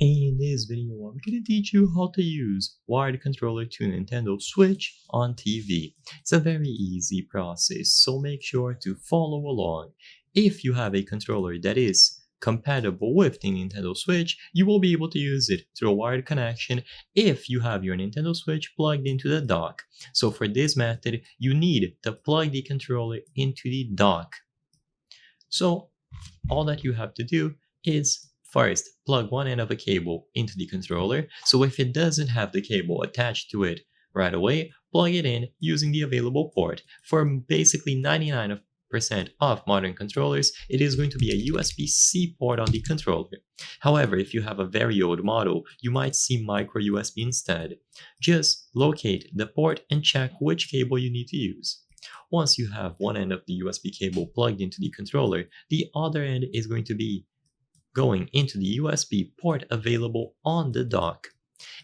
In this video, I'm going to teach you how to use wired controller to Nintendo Switch on TV. It's a very easy process, so make sure to follow along. If you have a controller that is compatible with the Nintendo Switch, you will be able to use it through a wired connection if you have your Nintendo Switch plugged into the dock. So for this method, you need to plug the controller into the dock. So all that you have to do is first plug one end of a cable into the controller. So if it doesn't have the cable attached to it right away, plug it in using the available port. For basically 99% of modern controllers, it is going to be a USB-C port on the controller. However, if you have a very old model, you might see micro USB instead. Just locate the port and check which cable you need to use. Once you have one end of the USB cable plugged into the controller, the other end is going to be going into the USB port available on the dock.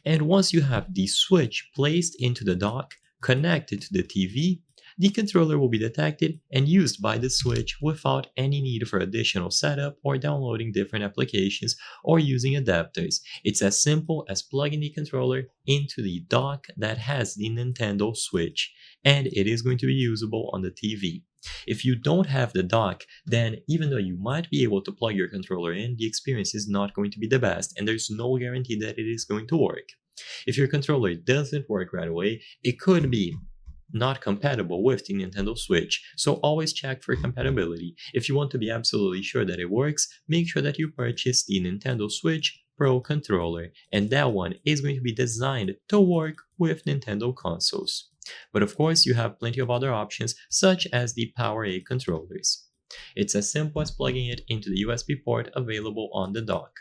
And once you have the switch placed into the dock, connected to the TV, the controller will be detected and used by the switch without any need for additional setup or downloading different applications or using adapters. It's as simple as plugging the controller into the dock that has the Nintendo Switch, and it is going to be usable on the TV. If you don't have the dock, then even though you might be able to plug your controller in, the experience is not going to be the best, and there's no guarantee that it is going to work. If your controller doesn't work right away, it could be not compatible with the Nintendo Switch, so always check for compatibility. If you want to be absolutely sure that it works, make sure that you purchase the Nintendo Switch Pro controller, and that one is going to be designed to work with Nintendo consoles. But of course, you have plenty of other options, such as the PowerA controllers. It's as simple as plugging it into the USB port available on the dock.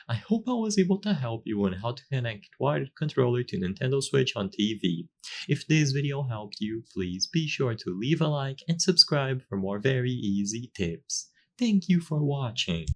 I hope I was able to help you on how to connect wired controller to Nintendo Switch on TV. If this video helped you, please be sure to leave a like and subscribe for more very easy tips. Thank you for watching.